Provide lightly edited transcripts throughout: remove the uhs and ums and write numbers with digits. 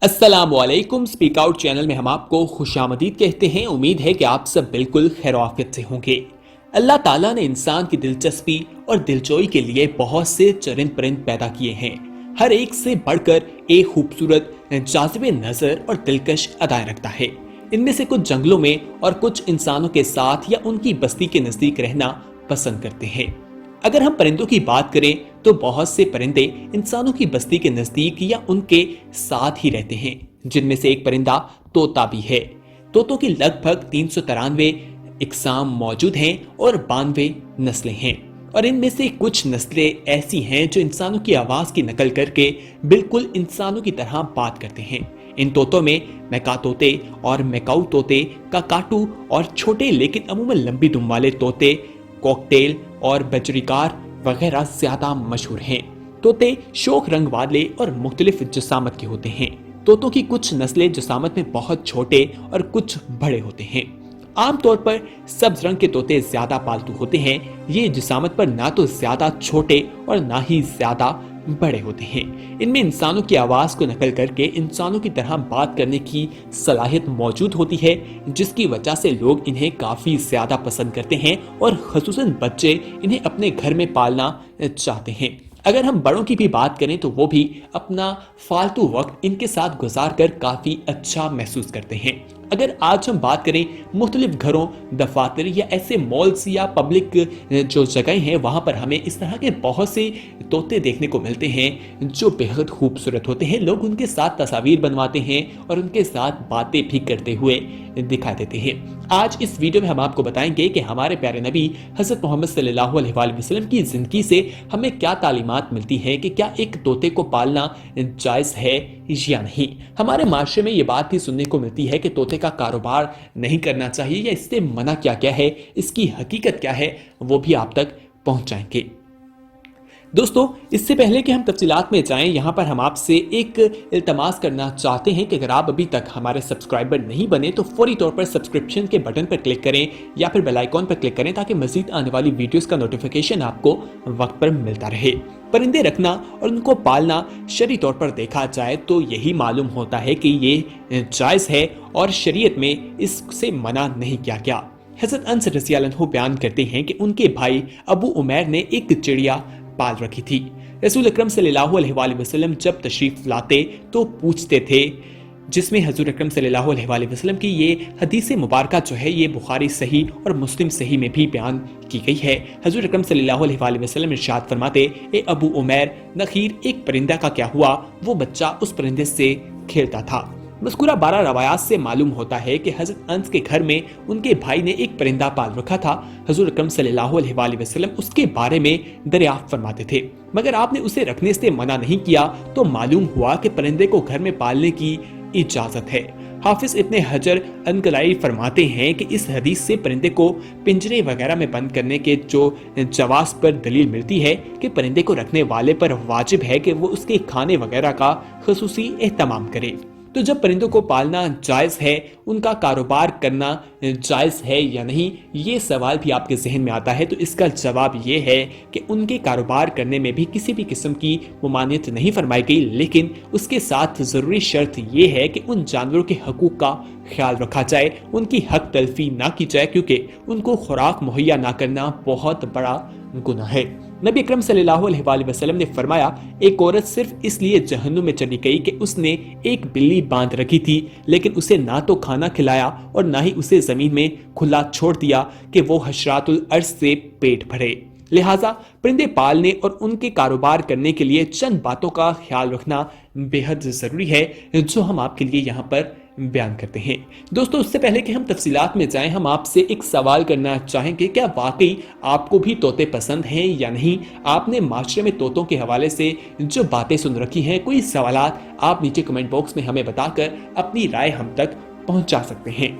अस्सलामुअलैकुम। Speak out channel में हम आपको खुशामदीद कहते हैं। उम्मीद है कि आप सब बिल्कुल खैर-ओ-आफियत से होंगे। अल्लाह ताला ने इंसान की दिलचस्पी और दिलजोई के लिए बहुत से चरिंद परिंद पैदा किए हैं। हर एक से बढ़कर एक खूबसूरत, जाज़िबे नजर और दिलकश अदाएं रखता है। इनमें से कुछ जंगलों में और कुछ इंसानों के साथ या उनकी बस्ती के नजदीक रहना पसंद करते हैं। अगर हम परिंदों की बात करें तो बहुत से परिंदे इंसानों की बस्ती के नजदीक या उनके साथ ही रहते हैं, जिनमें से एक परिंदा तोता भी है। तोतों की लगभग 393 इकसाम मौजूद हैं और 92 नस्लें हैं, और इनमें से कुछ नस्लें ऐसी हैं जो इंसानों की आवाज की नकल करके बिल्कुल इंसानों की तरह बात करते हैं। इन तोतों में मैका तोते और मैकाऊ तोते, काकाटू और छोटे लेकिन अमूमन लंबी दुम वाले तोते, कॉकटेल और बजरीकार वगैरह ज्यादा मशहूर हैं। तोते शोक रंग वाले और मुख्तलिफ जसामत के होते हैं। तोतों की कुछ नस्लें जसामत में बहुत छोटे और कुछ बड़े होते हैं। आमतौर पर सब्ज रंग के तोते ज्यादा पालतू होते हैं। ये जसामत पर ना तो ज्यादा छोटे और ना ही ज्यादा बड़े होते हैं। इनमें इंसानों की आवाज को नकल करके इंसानों की तरह बात करने की सलाहियत मौजूद होती है, जिसकी वजह से लोग इन्हें काफी ज्यादा पसंद करते हैं और खुसूसन बच्चे इन्हें अपने घर में पालना चाहते हैं। अगर हम बड़ों की भी बात करें तो वो भी अपना फालतू वक्त इनके साथ गुजार कर काफी अच्छा महसूस करते हैं। अगर आज हम बात करें मुख्तलिफ घरों, दफातर या ऐसे मॉल्स या पब्लिक जो जगह हैं, वहां पर हमें इस तरह के बहुत से तोते देखने को मिलते हैं जो बेहद खूबसूरत होते हैं। लोग उनके साथ तस्वीर बनवाते हैं और उनके साथ बातें भी करते हुए दिखाई देते हैं। आज इस वीडियो में हम आपको बताएंगे कि हमारे प्यारे नबी हजरत मोहम्मद सल्लल्लाहु अलैहि वसल्लम की जिंदगी से हमें क्या तालीमात मिलती है कि क्या एक तोते को पालना जायज है या नहीं। हमारे माशरे में ये बात भी सुनने को मिलती है कि तोते का कारोबार नहीं करना चाहिए या इससे मना क्या क्या है, इसकी हकीकत क्या है, वो भी आप तक पहुंचाएंगे। दोस्तों, इससे पहले कि हम तफसीलात में जाएं, यहाँ पर हम आपसे एक इल्तमास करना चाहते हैं कि अगर आप अभी तक हमारे सब्सक्राइबर नहीं बने तो फौरी तौर पर सब्सक्रिप्शन के बटन पर क्लिक करें या फिर बेल आइकॉन पर क्लिक करें, ताकि मजीद आने वाली वीडियोस का नोटिफिकेशन आपको वक्त पर मिलता रहे। परिंदे रखना और उनको पालना शरई तौर पर देखा जाए तो यही मालूम होता है कि ये जायज़ है और शरीयत में इससे मना नहीं किया गया। हज़रत अनस रज़ियल्लाहु अन्हु बयान करते हैं कि उनके भाई अबू उमैर ने एक चिड़िया पाल रखी थी। रसूल अकरम सल्लल्लाहु अलैहि वसल्लम जब तशरीफ लाते तो पूछते थे, जिसमें हजूर अकरम सल्लल्लाहु अलैहि वसल्लम की ये हदीस मुबारका जो है ये बुखारी सही और मुस्लिम सही में भी बयान की गई है। हजूर अकरम सल्लल्लाहु अलैहि वसल्लम इरशाद फरमाते, ए अबू उमैर, नखीर एक परिंदा का क्या हुआ? वो बच्चा उस परिंदे से खेलता था। मज़कूरा 12 रवायात से मालूम होता है कि हज़रत अंस के घर में उनके भाई ने एक परिंदा पाल रखा था। हज़ूर अकरम सल्लल्लाहु अलैहि वसल्लम उसके बारे में दरियाफ्त फरमाते थे, मगर आपने उसे रखने से मना नहीं किया, तो मालूम हुआ कि परिंदे को घर में पालने की इजाजत है। हाफिज इब्ने हजर अनकलाई फरमाते हैं कि इस हदीस से परिंदे को पिंजरे वगैरह में बंद करने के जो जवाज पर दलील मिलती है कि परिंदे को रखने वाले पर वाजिब है कि वो उसके खाने वगैरह का खुसूसी एहतमाम करे। तो जब परिंदों को पालना जायज़ है, उनका कारोबार करना जायज़ है या नहीं, ये सवाल भी आपके जहन में आता है, तो इसका जवाब ये है कि उनके कारोबार करने में भी किसी भी किस्म की मुमानियत नहीं फरमाई गई, लेकिन उसके साथ ज़रूरी शर्त ये है कि उन जानवरों के हकूक़ का ख्याल रखा जाए, उनकी हक तलफी ना की जाए, क्योंकि उनको खुराक मुहैया ना करना बहुत बड़ा गुनाह है। नबी अकरम सल्लल्लाहु अलैहि वसल्लम ने फरमाया, एक औरत सिर्फ इसलिए जहन्नुम में चली गई कि उसने एक बिल्ली बांध रखी थी, लेकिन उसे ना तो खाना खिलाया और ना ही उसे जमीन में खुला छोड़ दिया कि वो हशरातुल अर्ज से पेट भरे। लिहाजा परिंदे पालने और उनके कारोबार करने के लिए चंद बातों का ख्याल रखना बेहद जरूरी है, जो हम आपके लिए यहाँ पर बयान करते हैं। दोस्तों, उससे पहले कि हम तफसीलात में जाएं, हम आपसे एक सवाल करना चाहेंगे, क्या वाकई आपको भी तोते पसंद हैं या नहीं? आपने माशरे में तोतों के हवाले से जो बातें सुन रखी हैं, कोई सवालात आप नीचे कमेंट बॉक्स में हमें बताकर अपनी राय हम तक पहुंचा सकते हैं।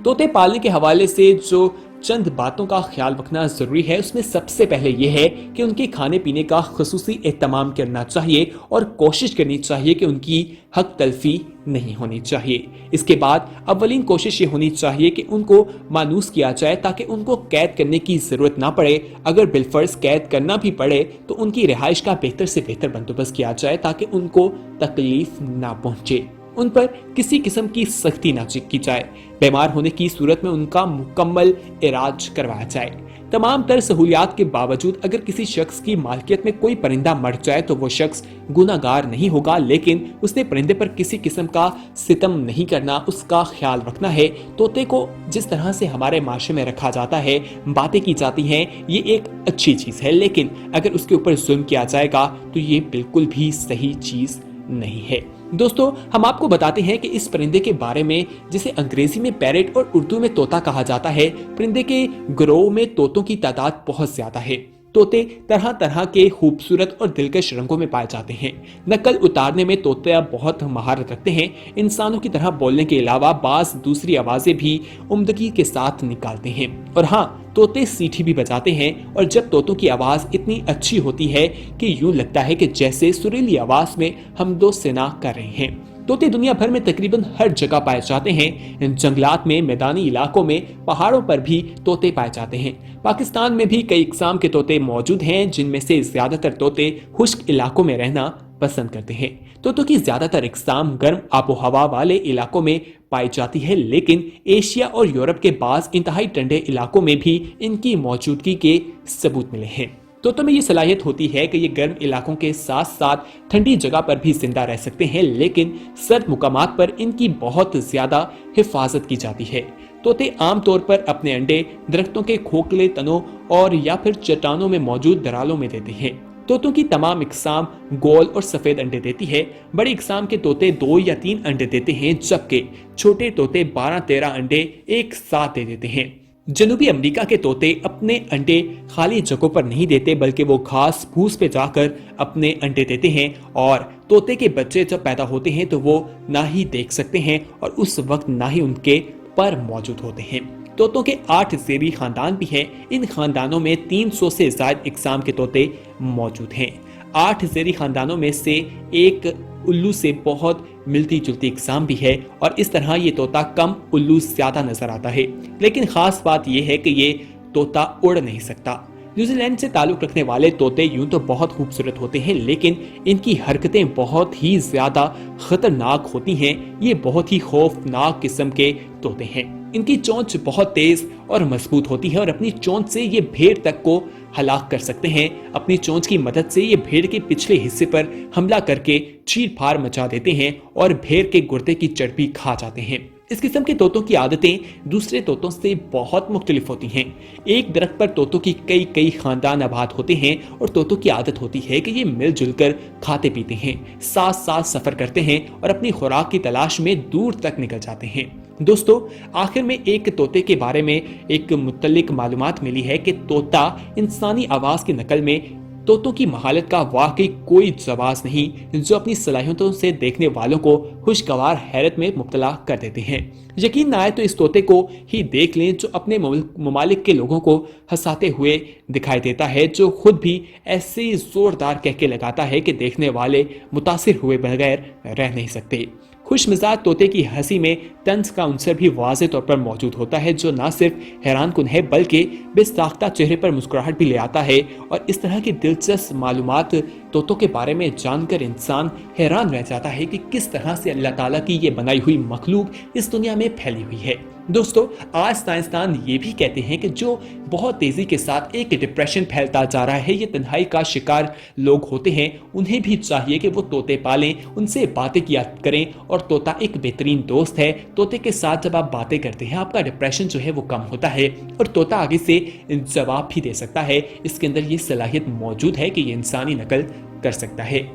तोते पालने के हवाले से जो चंद बातों का ख्याल रखना जरूरी है। उसमें सबसे पहले यह है कि उनके खाने पीने का खुसूसी एहतमाम करना चाहिए और कोशिश करनी चाहिए कि उनकी हक तलफी नहीं होनी चाहिए। इसके बाद अव्वलीन कोशिश ये होनी चाहिए कि उनको मानूस किया जाए ताकि उनको कैद करने की जरूरत ना पड़े। अगर बिलफर्ज कैद करना भी पड़े तो उनकी रिहाइश का बेहतर से बेहतर बंदोबस्त किया जाए ताकि उनको तकलीफ ना पहुंचे। उन पर किसी किस्म की सख्ती ना की जाए। बीमार होने की सूरत में उनका मुकम्मल इलाज करवाया जाए। तमाम तर सहूलियात के बावजूद अगर किसी शख्स की मालकियत में कोई परिंदा मर जाए तो वो शख्स गुनाहगार नहीं होगा, लेकिन उसने परिंदे पर किसी किस्म का सितम नहीं करना, उसका ख्याल रखना है। तोते को जिस तरह से हमारे माशरे में रखा जाता है, बातें की जाती हैं, ये एक अच्छी चीज है, लेकिन अगर उसके ऊपर जुल्म किया जाएगा तो ये बिल्कुल भी सही चीज नहीं है। दोस्तों, हम आपको बताते हैं कि इस परिंदे के बारे में, जिसे अंग्रेजी में पैरेट और उर्दू में तोता कहा जाता है, परिंदे के ग्रोह में तोतों की तादाद बहुत ज्यादा है। तोते तरह तरह के खूबसूरत और दिलकश रंगों में पाए जाते हैं। नकल उतारने में तोते बहुत महारत रखते हैं। इंसानों की तरह बोलने के अलावा बाज दूसरी आवाजें भी उम्दगी के साथ निकालते हैं। और हाँ, तोते सीटी भी बजाते हैं और जब तोतों की आवाज इतनी अच्छी होती है कि यूं लगता है कि जैसे सुरीली आवाज में हम दो सेना कर रहे हैं। तोते दुनिया भर में तकरीबन हर जगह पाए जाते हैं। जंगलात में, मैदानी इलाकों में, पहाड़ों पर भी तोते पाए जाते हैं। पाकिस्तान में भी कई इकसाम के तोते मौजूद हैं, जिनमें से ज्यादातर तोते खुश्क इलाकों में रहना पसंद करते हैं। तोतों की ज्यादातर इकसाम गर्म आबो हवा वाले इलाकों में पाई जाती है, लेकिन एशिया और यूरोप के बाज इंतहाई ठंडे इलाकों में भी इनकी मौजूदगी के सबूत मिले हैं। तोतों में ये सलाहियत होती है कि ये गर्म इलाकों के साथ साथ ठंडी जगह पर भी जिंदा रह सकते हैं, लेकिन सर्द मुकामात पर इनकी बहुत ज्यादा हिफाजत की जाती है। तोते आमतौर पर अपने अंडे दरख्तों के खोखले तनों और या फिर चट्टानों में मौजूद दरालों में देते हैं। तोतों की तमाम इकसाम गोल और सफेद अंडे देती है। बड़ी इकसाम के तोते 2 या 3 अंडे देते हैं, जबकि छोटे तोते 12-13 अंडे एक साथ दे देते हैं। जनूबी अमेरिका के तोते अपने अंडे खाली जगहों पर नहीं देते, बल्कि वो घास फूस पे जाकर अपने अंडे देते हैं। और तोते के बच्चे जब पैदा होते हैं तो वो ना ही देख सकते हैं और उस वक्त ना ही उनके पर मौजूद होते हैं। तोतों के 8 ज़ेरी खानदान भी हैं। इन खानदानों में 300 से ज्यादा इकसाम के तोते मौजूद हैं। 8 ज़ेरी खानदानों में से एक उल्लू से बहुत मिलती जुलती इकसाम भी है और इस तरह ये तोता कम, उल्लू ज्यादा नजर आता है। लेकिन खास बात यह है कि ये तोता उड़ नहीं सकता। न्यूजीलैंड से ताल्लुक रखने वाले तोते यूं तो बहुत खूबसूरत होते हैं, लेकिन इनकी हरकतें बहुत ही ज्यादा खतरनाक होती हैं। ये बहुत ही खौफनाक किस्म के तोते हैं। इनकी चोंच बहुत तेज और मजबूत होती है और अपनी चोंच से ये भेड़ तक को हलाक कर सकते हैं। अपनी चोंच की मदद से ये भेड़ के पिछले हिस्से पर हमला करके चीर फाड़ मचा देते हैं और भेड़ के गुर्दे की चर्बी खा जाते हैं। इस किस्म के तोतों की आदतें दूसरे तोतों से बहुत मुख्तलिफ होती हैं। एक दरख्त पर तोतों की कई खानदान आबाद होते हैं और तोतों की आदत होती है कि ये मिलजुल कर खाते पीते हैं, साथ साथ सफर करते हैं और अपनी खुराक की तलाश में दूर तक निकल जाते हैं। दोस्तों, आखिर में एक तोते के बारे में एक मुतल्लिक मालूमात मिली है कि तोता इंसानी आवाज की नकल में तोतों की महारत का वाकई कोई जवाब नहीं, जो अपनी सलाहियतों से देखने वालों को खुशगवार हैरत में मुब्तला कर देते हैं। यकीन न आए तो इस तोते को ही देख लें जो अपने ममालिक के लोगों को हंसाते हुए दिखाई देता है, जो खुद भी ऐसे जोरदार कहके लगाता है कि देखने वाले मुतासिर हुए बगैर रह नहीं सकते। खुश मिजाज तोते की हंसी में तंज का अंसर भी वाज़ेह तौर पर मौजूद होता है, जो न सिर्फ हैरान कुन है बल्कि बेसाख्ता चेहरे पर मुस्कुराहट भी ले आता है। और इस तरह की दिलचस्प मालूमात तोतों के बारे में जानकर इंसान हैरान रह जाता है कि किस तरह से अल्लाह ताला की ये बनाई हुई मखलूक इस दुनिया में फैली हुई है। दोस्तों, आज साइंसदान ये भी कहते हैं कि जो बहुत तेजी के साथ एक डिप्रेशन फैलता जा रहा है, ये तन्हाई का शिकार लोग होते हैं, उन्हें भी चाहिए कि वो तोते पालें, उनसे बातें किया करें। और तोता एक बेहतरीन दोस्त है। तोते के साथ जब आप बातें करते हैं, आपका डिप्रेशन जो है वो कम होता है और तोता आगे से जवाब भी दे सकता है। इसके अंदर ये सलाहियत मौजूद है कि ये इंसानी नकल कर सकता है।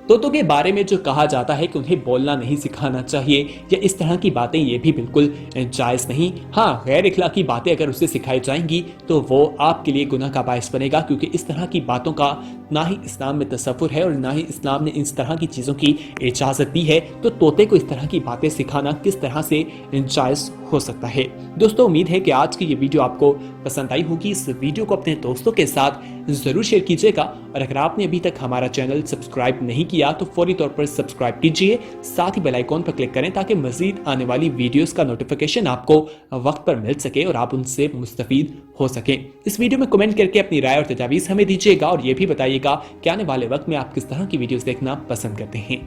तोतों के बारे में जो कहा जाता है कि उन्हें बोलना नहीं सिखाना चाहिए या इस तरह की बातें, ये भी बिल्कुल जायज़ नहीं। हाँ, गैर इखलाकी बातें अगर उसे सिखाई जाएंगी तो वो आपके लिए गुनाह का बायस बनेगा, क्योंकि इस तरह की बातों का ना ही इस्लाम में तसव्वुर है और ना ही इस्लाम ने इस तरह की चीज़ों की इजाज़त दी है। तो तोते को इस तरह की बातें सिखाना किस तरह से जायज़ हो सकता है। दोस्तों, उम्मीद है कि आज की ये वीडियो आपको पसंद आई होगी। इस वीडियो को अपने दोस्तों के साथ ज़रूर शेयर कीजिएगा और अगर आपने अभी तक हमारा चैनल सब्सक्राइब नहीं किया तो फौरी तौर पर सब्सक्राइब कीजिए, साथ ही बेल आइकॉन पर क्लिक करें ताकि मजीद आने वाली वीडियोस का नोटिफिकेशन आपको वक्त पर मिल सके और आप उनसे मुस्तफीद हो सकें। इस वीडियो में कमेंट करके अपनी राय और तजावीज़ हमें दीजिएगा और ये भी बताइएगा कि आने वाले वक्त में आप किस तरह की वीडियोस देखना पसंद करते हैं।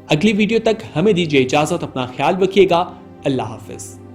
अगली वीडियो तक हमें दीजिए इजाज़त, अपना ख्याल रखिएगा। अल्लाह हाफिज़।